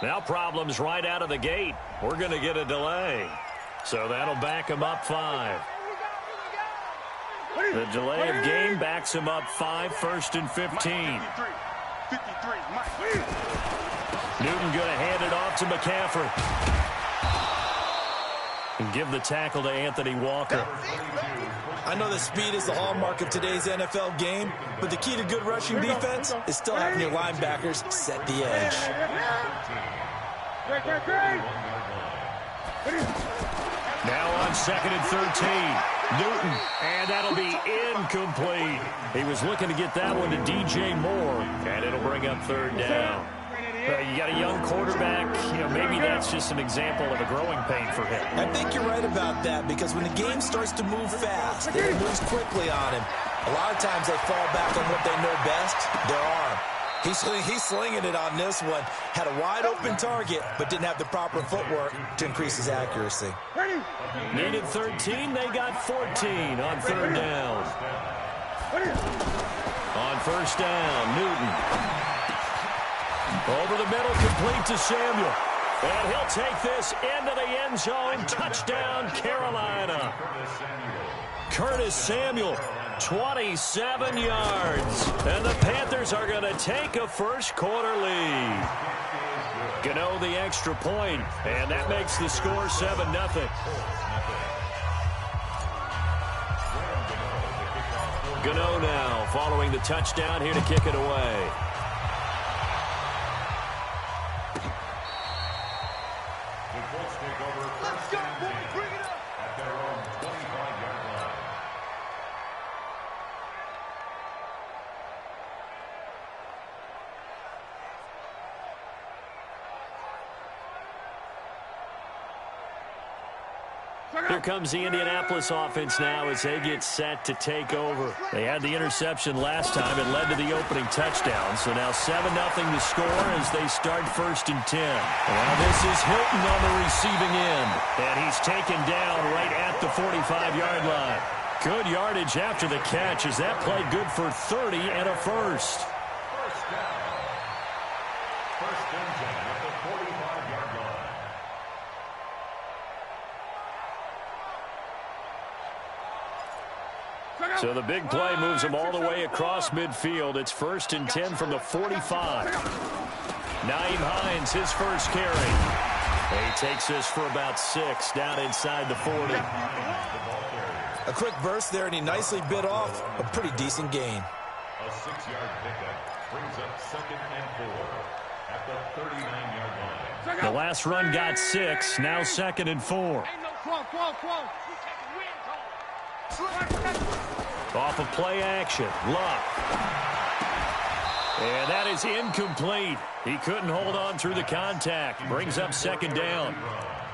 Now problems right out of the gate. We're going to get a delay. So that'll back him up 5. The delay of game backs him up 5, 1st and 15. Newton going to hand it off to McCaffrey. And give the tackle to Anthony Walker. I know that speed is the hallmark of today's NFL game, but the key to good rushing defense is still having your linebackers set the edge. Now on 2nd and 13. Newton, and that'll be incomplete. He was looking to get that one to DJ Moore, and it'll bring up 3rd down. You got a young quarterback, maybe that's just an example of a growing pain for him. I think you're right about that, because when the game starts to move fast, and it moves quickly on him, a lot of times they fall back on what they know best, their arm. He's slinging it on this one. Had a wide open target, but didn't have the proper footwork to increase his accuracy. Needed 13, they got 14 on 3rd down. On 1st down, Newton. Over the middle, complete to Samuel. And he'll take this into the end zone. Touchdown, Carolina. Curtis Samuel, 27 yards. And the Panthers are going to take a first-quarter lead. Gano the extra point, and that makes the score 7-0. Gano now following the touchdown here to kick it away. Here comes the Indianapolis offense now as they get set to take over. They had the interception last time. It led to the opening touchdown. So now 7-0 the score as they start 1st and 10. Now this is Hilton on the receiving end. And he's taken down right at the 45-yard line. Good yardage after the catch as that played good for 30 and a first. First down. First and 10 at the 45-yard line. So the big play moves him all the way across midfield. It's 1st and 10 from the 45. Nyheim Hines, his first carry. He takes this for about 6 down inside the 40. A quick burst there, and he nicely bit off a pretty decent gain. A 6-yard pickup brings up 2nd and 4 at the 39-yard line. The last run got 6, now 2nd and 4. Off of play action, Luck. And that is incomplete. He couldn't hold on through the contact. Brings up 2nd down.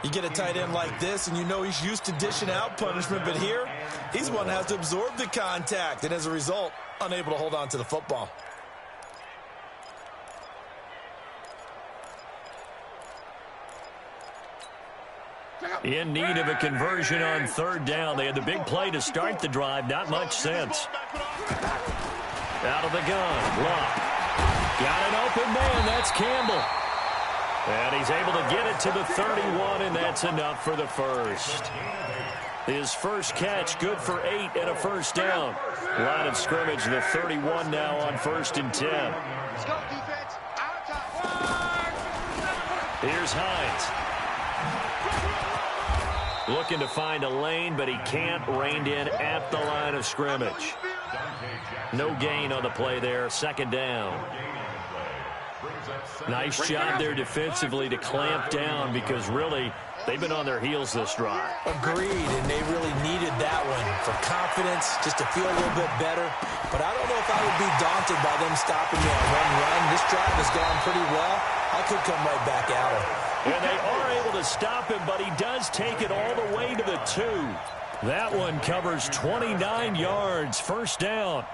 You get a tight end like this, and you know he's used to dishing out punishment, but here, he's one that has to absorb the contact, and as a result, unable to hold on to the football. In need of a conversion on 3rd down. They had the big play to start the drive. Not much sense. Out of the gun. Luck. Got an open man. That's Campbell. And he's able to get it to the 31, and that's enough for the first. His first catch, good for 8 and a first down. Line of scrimmage, the 31 now on 1st and 10. Let's go, defense. Out top. Here's Hines. Looking to find a lane, but he can't. Reined in at the line of scrimmage. No gain on the play there. 2nd down. Nice job there defensively to clamp down because really they've been on their heels this drive. Agreed, and they really needed that one for confidence, just to feel a little bit better. But I don't know if I would be daunted by them stopping me on one run. This drive has gone pretty well. I could come right back at him. And they are able to stop him, but he does take it all the way to the 2. That one covers 29 yards. 1st down.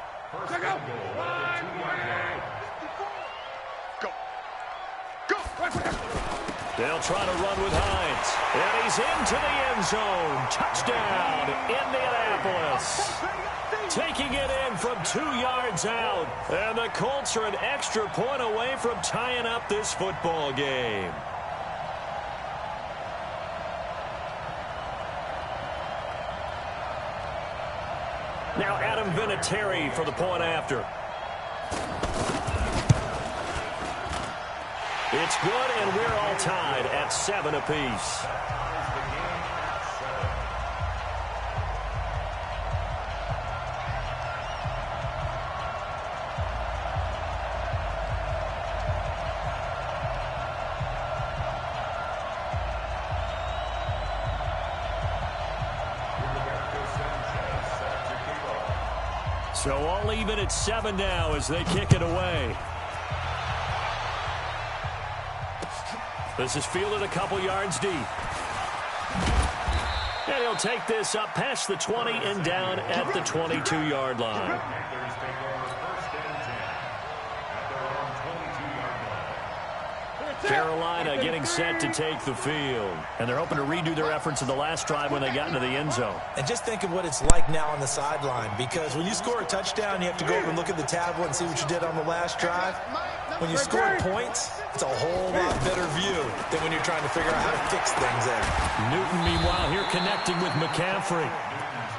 They'll try to run with Hines. And he's into the end zone. Touchdown, Indianapolis. Taking it in from 2 yards out. And the Colts are an extra point away from tying up this football game. Now Adam Vinatieri for the point after. It's good, and we're all tied at 7 apiece. So all even at 7 now as they kick it away. This is fielded a couple yards deep. And he'll take this up past the 20 and down at the 22-yard line. Carolina getting set to take the field. And they're hoping to redo their efforts in the last drive when they got into the end zone. And just think of what it's like now on the sideline, because when you score a touchdown, you have to go over and look at the tablet and see what you did on the last drive. When you score points, it's a whole lot better view than when you're trying to figure out how to fix things there. Newton, meanwhile, here connecting with McCaffrey.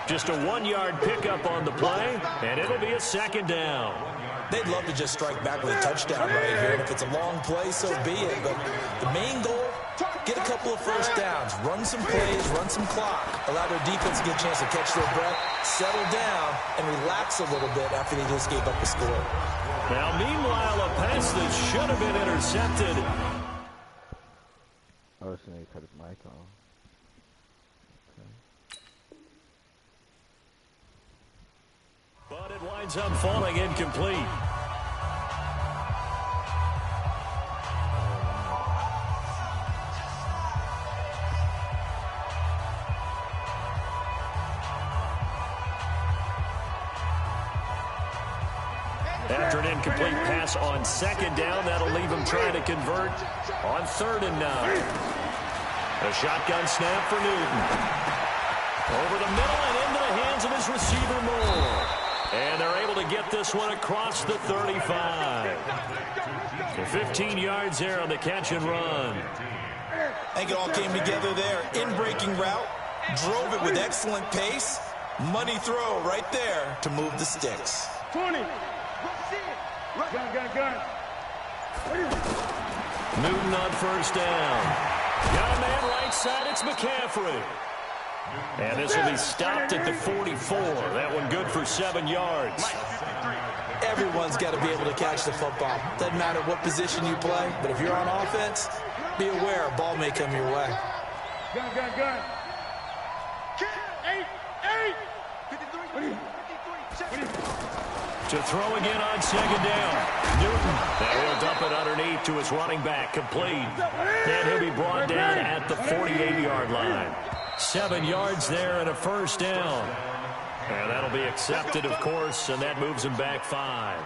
Just a 1-yard pickup on the play, and it'll be a second down. They'd love to just strike back with a touchdown right here, and if it's a long play, so be it. But the main goal, get a couple of first downs, run some plays, run some clock, allow their defense to get a chance to catch their breath, settle down, and relax a little bit after they just gave up the score. Now, meanwhile, a pass that should have been intercepted. I was going to cut his mic off. But it winds up falling incomplete. After an incomplete pass on second down, that'll leave him trying to convert on 3rd and 9. A shotgun snap for Newton. Over the middle and into the hands of his receiver Moore. And they're able to get this one across the 35. So 15 yards there on the catch and run. I think it all came together there. In-breaking route, drove it with excellent pace. Money throw right there to move the sticks. 20. Gun. Newton on 1st down. Got a man right side. It's McCaffrey. And this will be stopped at the 44. That one good for 7 yards. Everyone's got to be able to catch the football. Doesn't matter what position you play, but if you're on offense, be aware a ball may come your way. Gun. 8. 53. To throw again on 2nd down. Newton. And he'll dump it underneath to his running back. Complete. And he'll be brought down at the 48-yard line. 7 yards there and a 1st down. And that'll be accepted, of course, and that moves him back 5.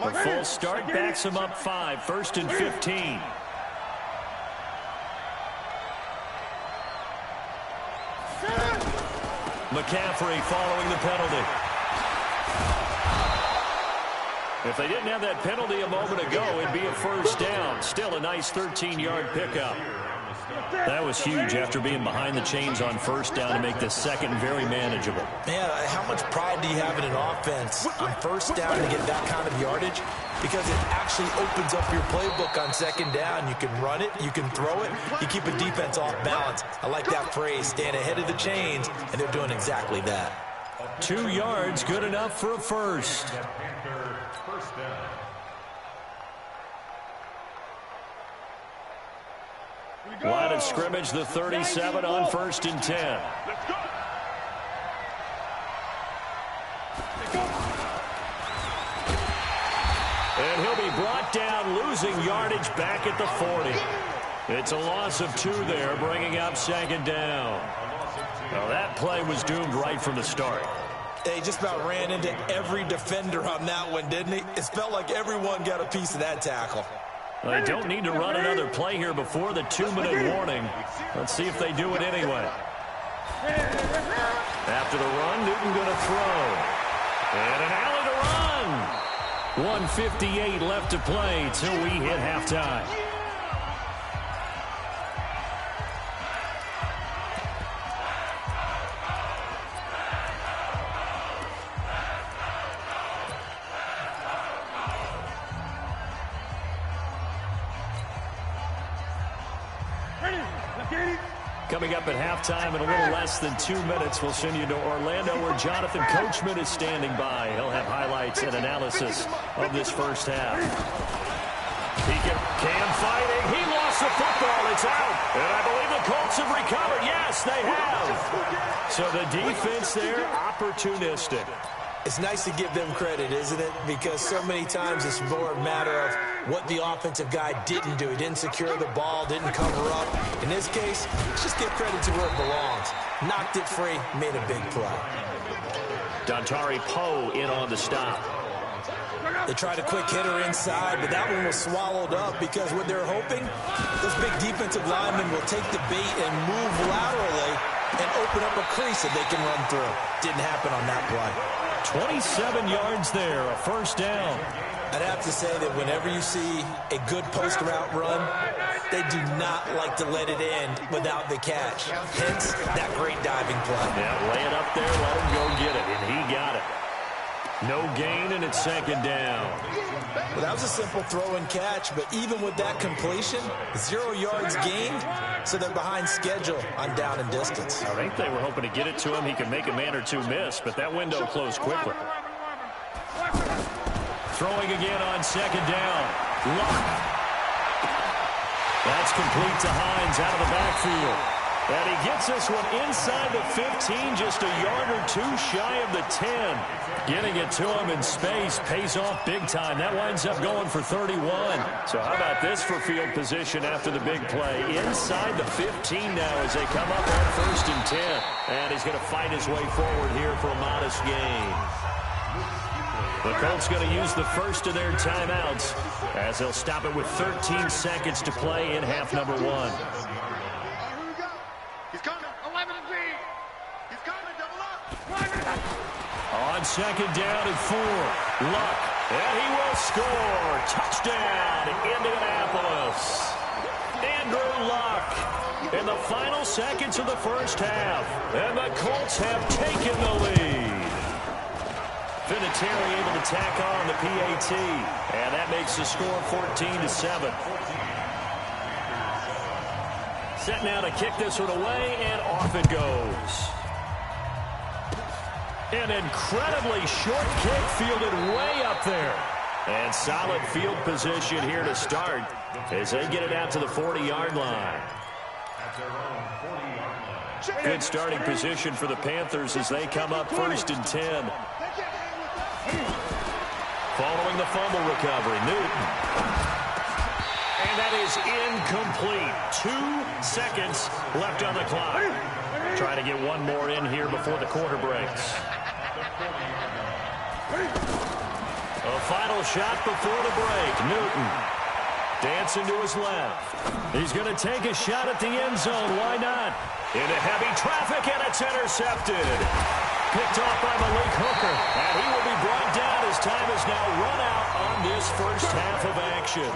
A full start backs him up 5, 1st and 15. McCaffrey following the penalty. If they didn't have that penalty a moment ago, it'd be a 1st down. Still a nice 13-yard pickup. That was huge after being behind the chains on 1st down to make the 2nd very manageable. Man, how much pride do you have in an offense on 1st down to get that kind of yardage? Because it actually opens up your playbook on 2nd down. You can run it, you can throw it, you keep a defense off balance. I like that phrase, staying ahead of the chains, and they're doing exactly that. 2 yards, good enough for a 1st. Line of scrimmage, the 37 on 1st and 10. And he'll be brought down, losing yardage back at the 40. It's a loss of 2 there, bringing up second down. Well, that play was doomed right from the start. He just about ran into every defender on that one, didn't he? It felt like everyone got a piece of that tackle. They don't need to run another play here before the 2-minute warning. Let's see if they do it anyway. After the run, Newton going to throw. And an alley to run. 1:58 left to play till we hit halftime. Coming up at halftime in a little less than 2 minutes, we'll send you to Orlando where Jonathan Coachman is standing by. He'll have highlights and analysis of this first half. Cam fighting. He lost the football. It's out. And I believe the Colts have recovered. Yes, they have. So the defense there, opportunistic. It's nice to give them credit, isn't it? Because so many times it's more a matter of what the offensive guy didn't do. He didn't secure the ball, didn't cover up. In this case, let's just give credit to where it belongs. Knocked it free, made a big play. Dontari Poe in on the stop. They tried a quick hitter inside, but that one was swallowed up because what they're hoping, those big defensive linemen will take the bait and move laterally and open up a crease that they can run through. Didn't happen on that play. 27 yards there, a first down. I'd have to say that whenever you see a good post route run, they do not like to let it end without the catch. Hence, that great diving play. Yeah, lay it up there, let him go get it, and he got it. No gain, and it's second down. Well, that was a simple throw and catch, but even with that completion, 0 yards gained, so they're behind schedule on down and distance. I think they were hoping to get it to him. He could make a man or two miss, but that window closed quickly. Throwing again on second down. Luck. That's complete to Hines out of the backfield. And he gets this one inside the 15, just a yard or two shy of the 10. Getting it to him in space pays off big time. That winds up going for 31. So how about this for field position after the big play? Inside the 15 now as they come up on 1st and 10. And he's going to fight his way forward here for a modest gain. The Colts going to use the first of their timeouts as they'll stop it with 13 seconds to play in half number 1. He's coming. 11 and D. He's coming. Double up. On second down and 4. Luck. And he will score. Touchdown, Indianapolis. Andrew Luck in the final seconds of the first half. And the Colts have taken the lead. Vinatieri able to tack on the PAT. And that makes the score 14-7. Set now to kick this one away, and off it goes. An incredibly short kick fielded way up there. And solid field position here to start as they get it out to the 40-yard line. Good starting position for the Panthers as they come up 1st and 10. Following the fumble recovery, Newton. And that is incomplete. 2 seconds left on the clock. Trying to get one more in here before the quarter breaks. A final shot before the break. Newton dancing to his left. He's going to take a shot at the end zone. Why not? Into heavy traffic, and it's intercepted. Picked off by Malik Hooker. And he will be brought down as time is now run out on this first half of action.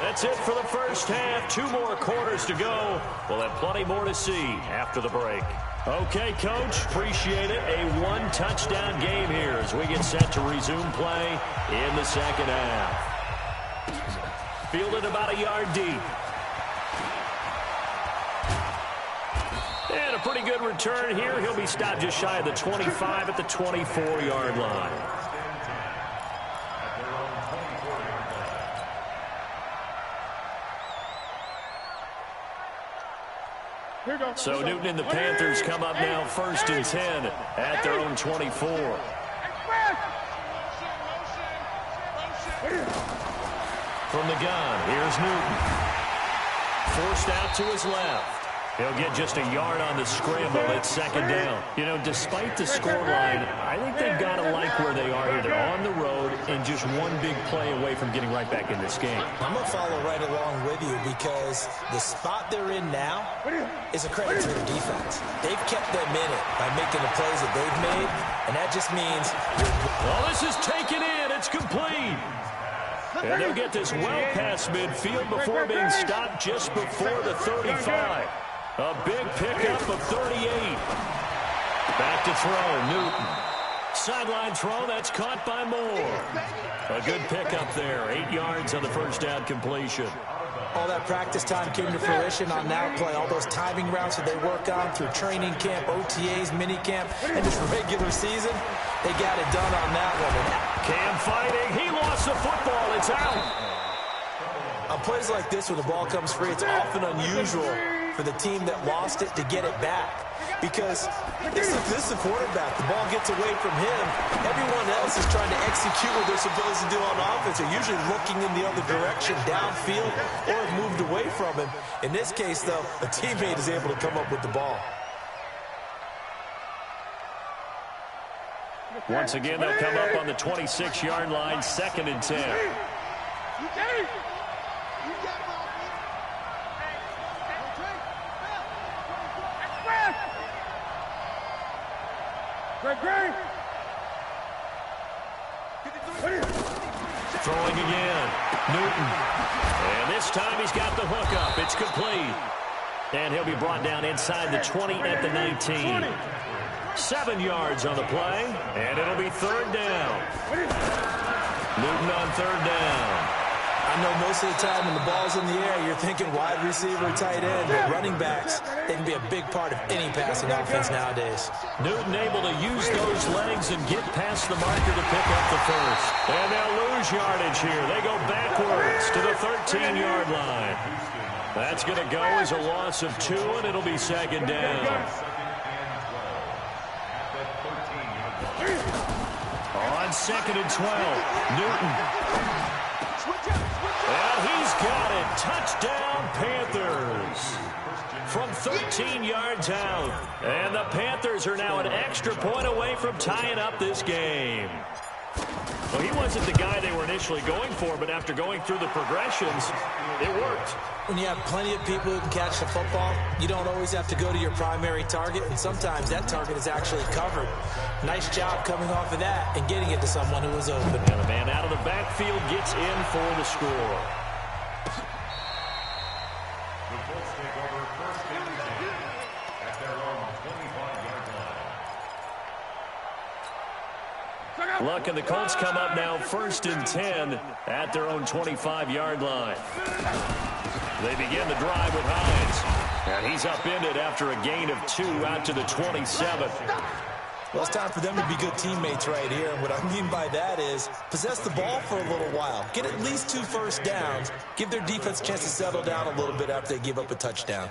That's it for the first half. 2 more quarters to go. We'll have plenty more to see after the break. Okay, Coach, appreciate it. A 1-touchdown game here as we get set to resume play in the second half. Fielded about a yard deep. And a pretty good return here. He'll be stopped just shy of the 25 at the 24-yard line. So Newton and the Panthers come up now 1st and 10 at their own 24. From the gun, here's Newton. Forced out to his left. He'll get just a yard on the scramble at second down. You know, despite the scoreline, I think they've got to like where they are here. They're on the road and just one big play away from getting right back in this game. I'm going to follow right along with you because the spot they're in now is a credit to their defense. They've kept them in it by making the plays that they've made, and that just means... Well, this is taken in. It's complete. And they'll get this well past midfield before being stopped just before the 35. A big pickup of 38. Back to throw, Newton. Sideline throw, that's caught by Moore. A good pickup there, 8 yards on the first down completion. All that practice time came to fruition on that play. All those timing routes that they work on through training camp, OTAs, mini camp, and just regular season, they got it done on that one. Cam fighting, he lost the football, it's out. On plays like this, when the ball comes free, it's often unusual for the team that lost it to get it back. Because this is the quarterback. The ball gets away from him. Everyone else is trying to execute what they're supposed to do on offense. They're usually looking in the other direction, downfield, or have moved away from him. In this case, though, a teammate is able to come up with the ball. Once again, they'll come up on the 26-yard line, 2nd and 10. Throwing again. Newton. And this time he's got the hook up. It's complete. And he'll be brought down inside the 20 at the 19. 7 yards on the play, and it'll be 3rd down. Newton on 3rd down. I know most of the time when the ball's in the air, you're thinking wide receiver, tight end, but running backs, they can be a big part of any passing offense nowadays. Newton able to use those legs and get past the marker to pick up the first. And they'll lose yardage here. They go backwards to the 13-yard line. That's going to go as a loss of 2, and it'll be 2nd down. On 2nd and 12, Newton. And he's got it. Touchdown, Panthers. From 13 yards out. And the Panthers are now an extra point away from tying up this game. Well, he wasn't the guy they were initially going for, but after going through the progressions, it worked. When you have plenty of people who can catch the football, you don't always have to go to your primary target, and sometimes that target is actually covered. Nice job coming off of that and getting it to someone who was open. And the man out of the backfield gets in for the score. The Colts take over 1st and 10 at their own 25-yard line. Look, and the Colts come up now 1st and 10 at their own 25-yard line. They begin the drive with Hines. And he's upended after a gain of 2 out to the 27. Well, it's time for them to be good teammates right here. And what I mean by that is possess the ball for a little while. Get at least 2 first downs. Give their defense a chance to settle down a little bit after they give up a touchdown.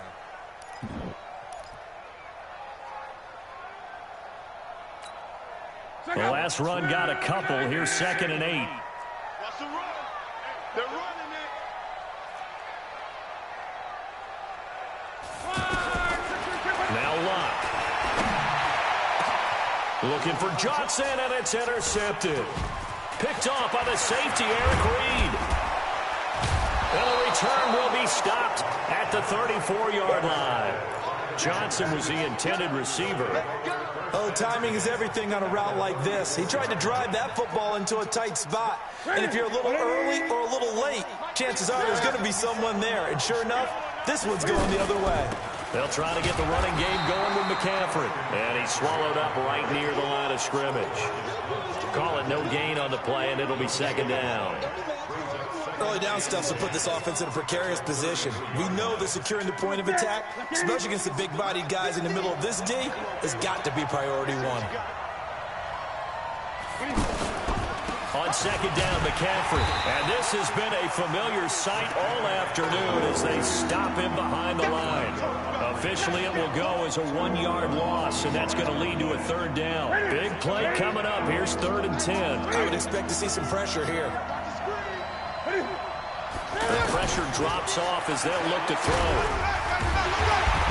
The last run got a couple. Here's 2nd and 8. What's the run? They're running it. Now Locke. Looking for Johnson, and it's intercepted. Picked off by the safety, Eric Reed. And the return will be stopped at the 34-yard line. Johnson was the intended receiver. Oh, timing is everything on a route like this. He tried to drive that football into a tight spot. And if you're a little early or a little late, chances are there's going to be someone there. And sure enough, this one's going the other way. They'll try to get the running game going with McCaffrey. And he's swallowed up right near the line of scrimmage. Call it no gain on the play, and it'll be 2nd down. Early down stuff to put this offense in a precarious position. We know that securing the point of attack, especially against the big-bodied guys in the middle of this D, has got to be priority 1. On 2nd down, McCaffrey. And this has been a familiar sight all afternoon as they stop him behind the line. Officially, it will go as a 1-yard loss, and that's going to lead to a 3rd down. Big play coming up. Here's 3rd and 10. I would expect to see some pressure here. there. Pressure drops off as they'll look to throw.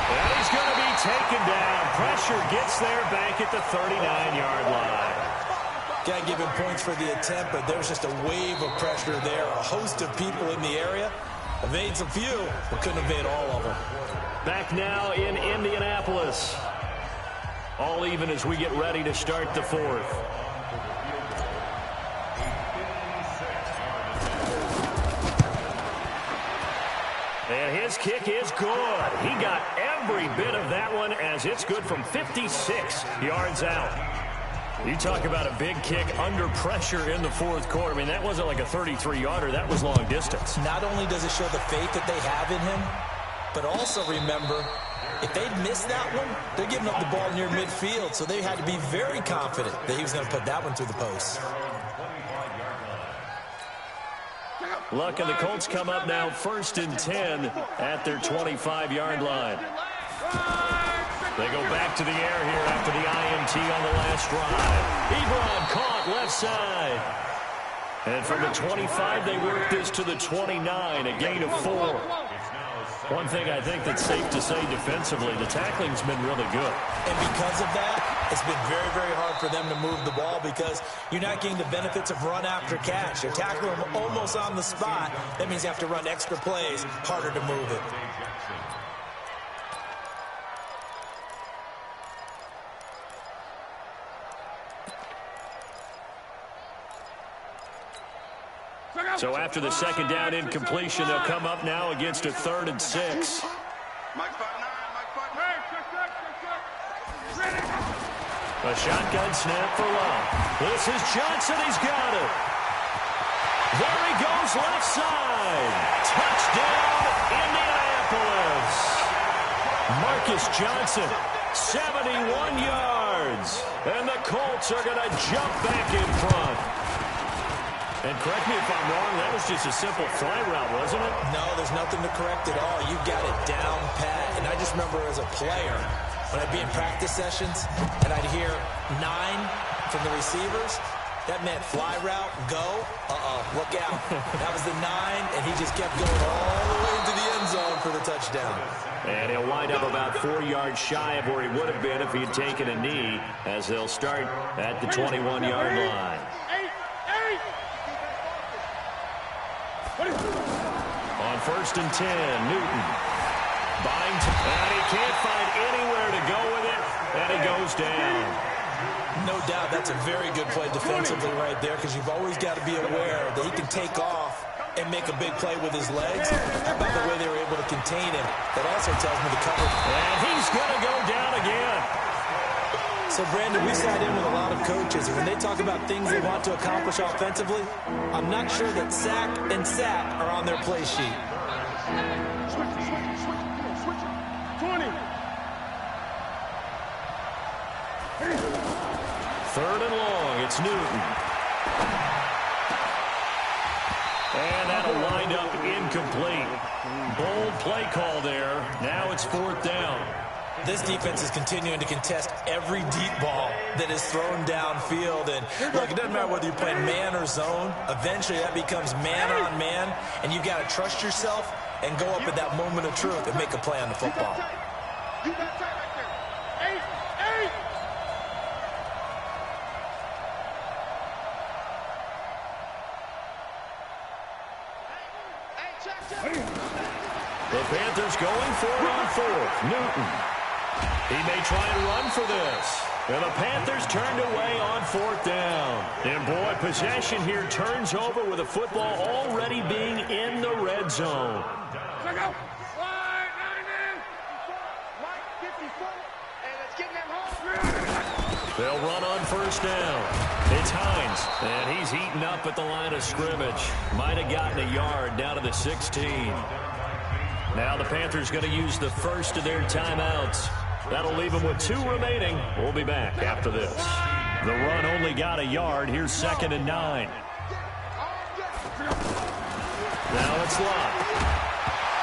And he's going to be taken down. Pressure gets there back at the 39-yard line. Got to give him points for the attempt, but there's just a wave of pressure there. A host of people in the area. Evades a few, but couldn't evade all of them. Back now in Indianapolis. All even as we get ready to start the fourth. And his kick is good. He got every bit of that one as it's good from 56 yards out. You talk about a big kick under pressure in the fourth quarter. I mean, that wasn't like a 33-yarder. That was long distance. Not only does it show the faith that they have in him, but also remember, if they'd missed that one, they're giving up the ball near midfield, so they had to be very confident that he was going to put that one through the post. Luck and the Colts come up now 1st and 10 at their 25-yard line. They go back to the air here after the INT on the last drive. Ebron caught left side. And from the 25, they work this to the 29, a gain of 4. One thing I think that's safe to say defensively, the tackling's been really good. And because of that, it's been very, very hard for them to move the ball because you're not getting the benefits of run after catch. You're tackling them almost on the spot. That means you have to run extra plays, harder to move it. So after the second down incompletion, they'll come up now against a 3rd and 6. A shotgun snap for Love. This is Johnson. He's got it. There he goes left side. Touchdown, Indianapolis. Marcus Johnson, 71 yards. And the Colts are going to jump back in front. And correct me if I'm wrong, that was just a simple fly route, wasn't it? No, there's nothing to correct at all. You got it down pat. And I just remember as a player, when I'd be in practice sessions and I'd hear 9 from the receivers, that meant fly route, go, look out. That was the 9, and he just kept going all the way into the end zone for the touchdown. And he'll wind up about 4 yards shy of where he would have been if he had taken a knee, as they'll start at the 21-yard line. On 1st and 10, Newton. Buying, and he can't find anywhere to go with it, and he goes down. No doubt that's a very good play defensively right there because you've always got to be aware that he can take off and make a big play with his legs. How about the way they were able to contain him? That also tells me the cover. And he's going to go down again. So, Brandon, we sat in with a lot of coaches, and when they talk about things they want to accomplish offensively, I'm not sure that sack and sack are on their play sheet. 20. 3rd and long, it's Newton. And that'll wind up incomplete. Bold play call there. Now it's 4th down. This defense is continuing to contest every deep ball that is thrown downfield. And look, it doesn't matter whether you're playing man or zone. Eventually that becomes man on man. And you've got to trust yourself and go up at that moment of truth and make a play on the football. You got tight right there. 8. The Panthers going for it on 4th. Newton. He may try and run for this. And the Panthers turned away on 4th down. And boy, possession here turns over with the football already being in the red zone. They'll run on 1st down. It's Hines, and he's eaten up at the line of scrimmage. Might have gotten a yard down to the 16. Now the Panthers going to use the first of their timeouts. That'll leave them with 2 remaining. We'll be back after this. The run only got a yard. Here's 2nd and 9. Now it's Locke.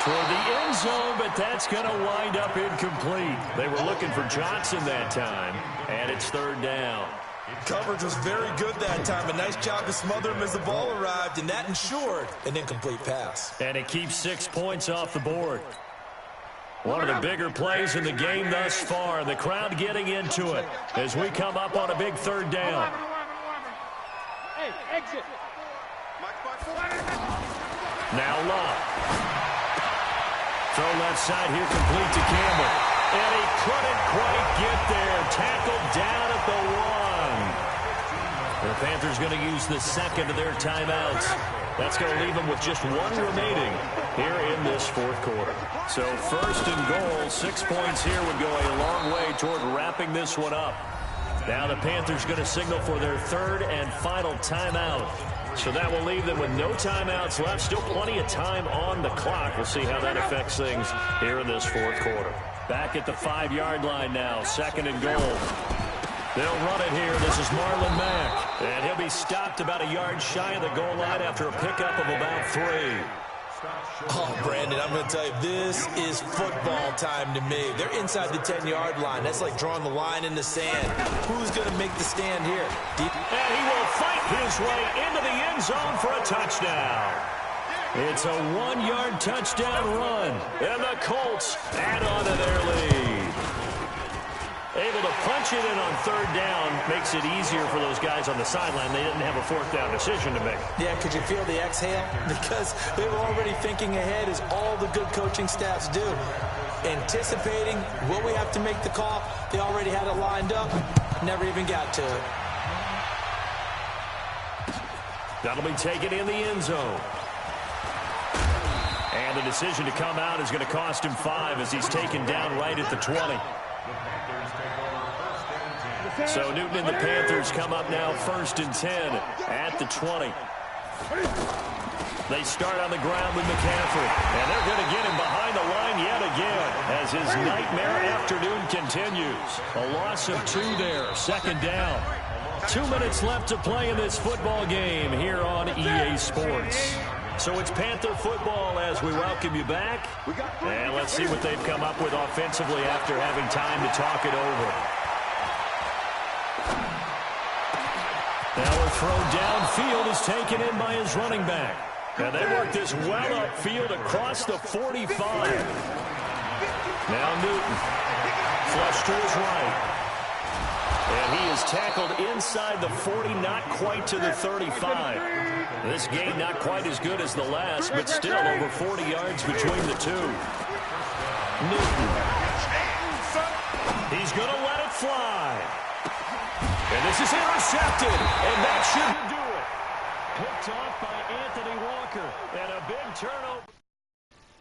Toward the end zone, but that's going to wind up incomplete. They were looking for Johnson that time, and it's 3rd down. Coverage was very good that time. A nice job to smother him as the ball arrived, and that ensured an incomplete pass. And it keeps 6 points off the board. One of the bigger plays in the game thus far. The crowd getting into it as we come up on a big third down. Hey, exit. Now Love. Throw left side here, complete to Campbell. And he couldn't quite get there. Tackled down at the 1. The Panthers going to use the second of their timeouts. That's going to leave them with just 1 remaining here in this fourth quarter. So first and goal, 6 points here would go a long way toward wrapping this one up. Now the Panthers going to signal for their third and final timeout. So that will leave them with no timeouts left. Still plenty of time on the clock. We'll see how that affects things here in this fourth quarter. Back at the 5-yard line now, second and goal. They'll run it here. This is Marlon Mack. And he'll be stopped about a yard shy of the goal line after a pickup of about 3. Oh, Brandon, I'm going to tell you, this is football time to me. They're inside the 10-yard line. That's like drawing the line in the sand. Who's going to make the stand here? And he will fight his way into the end zone for a touchdown. It's a 1-yard touchdown run. And the Colts add on to their lead. Able to punch it in on third down makes it easier for those guys on the sideline. They didn't have a fourth down decision to make. Yeah, could you feel the exhale? Because they were already thinking ahead, as all the good coaching staffs do. Anticipating, will we have to make the call? They already had it lined up. Never even got to it. That'll be taken in the end zone. And the decision to come out is going to cost him 5 as he's taken down right at the 20. So Newton and the Panthers come up now first and 10 at the 20. They start on the ground with McCaffrey. And they're going to get him behind the line yet again as his nightmare afternoon continues. A loss of 2 there, second down. 2 minutes left to play in this football game here on EA Sports. So it's Panther football as we welcome you back. And let's see what they've come up with offensively after having time to talk it over. Now a throw downfield is taken in by his running back. And they work this well upfield across the 45. Now Newton. Flush to his right. And he is tackled inside the 40, not quite to the 35. This game not quite as good as the last, but still over 40 yards between the two. Newton. He's going to let it fly. And this is intercepted, and that should do it. Picked off by Anthony Walker, and a big turnover.